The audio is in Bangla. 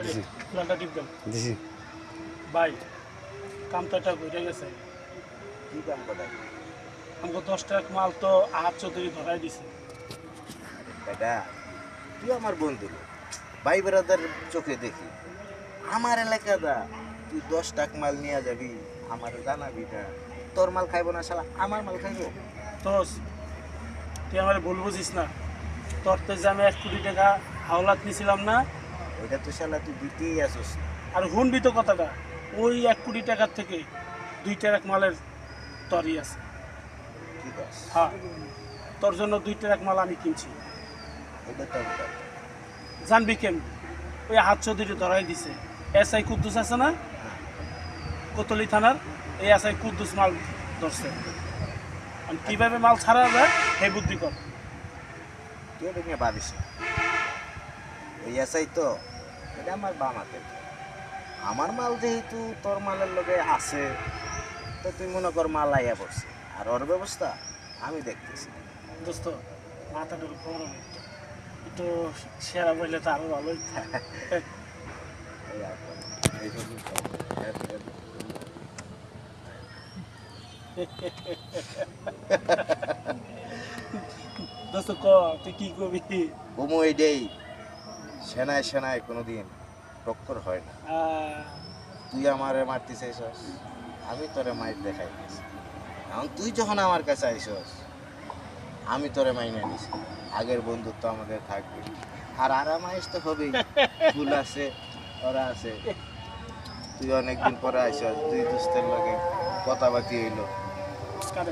জি ফুলানটা টিপ দাও জি ভাই কামটা একটা ঘুরে গেছে কি কাম কথা আমাকে 10 টাকা মাল তো আহাত চৌধুরী ধরাই দিছে বেটা তুই আমার বন্ধু ভাই ব্রাদার চোখে দেখি আমার এলাকাটা তুই 10 টাকা মাল নিয়ে যাবি আমার জানাবি না তোর মাল খাইবো না শালা আমার মাল খাইবো তোস তুই আমার ভুল বুঝিস না তোর তো যে আমি 1 কোটি টাকা হাওলাত নিছিলাম না ওইটা তো শালা তুই দিতেই আসিস না। আর শুনবি তো কথাটা ওই 1 কোটি টাকার থেকে 2 টাকা মালের তরি আছে ঠিক আছে হ্যাঁ তোর জন্য 2 টাকা মাল আমি কিনছি ওইটা তো আমি জানি। জানবি কেমন ওই হাত চৌধুরী ধরাই দিছে SI কুদ্দুস আছে না কোতলি থানার এই SI কুদ্দুস মাল ধরছে আমি কিভাবে মাল ছাড়া যায় সেই বুদ্ধি কর তুই এটা নিয়ে ভাবিস না। ওই এসআই তো এটা আমার বামাতে আমার মাল যেহেতু তোর মালের লগে আছে তো তুই মনে কর মাল আইয়া পড়ছে আর ওর ব্যবস্থা আমি দেখতেছি দোস্ত মাথাটা একটু গরম একটু সেরা বললে তো আরো ভালোই এই আর কি। এই জন্যই তো। দোস্ত ক তুই কি করবি বুমু এইটাই সেনায় সেনায় কোনোদিন টক্কর হয় না তুই আমারে মারতে চাইছস আমি তোরে মাইর দেখাই দিয়েছি এখন তুই যখন আমার কাছে আইসস আমি তোরে মাইনে নিছি আগের বন্ধুত্ব আমাদের থাকবে আর আরামাইশ তো হবেই ফুল আছে ওরা আছে তুই অনেকদিন পরে আইসস দুই দুস্তের লগে কথাবার্তি হইলো কারেন্ট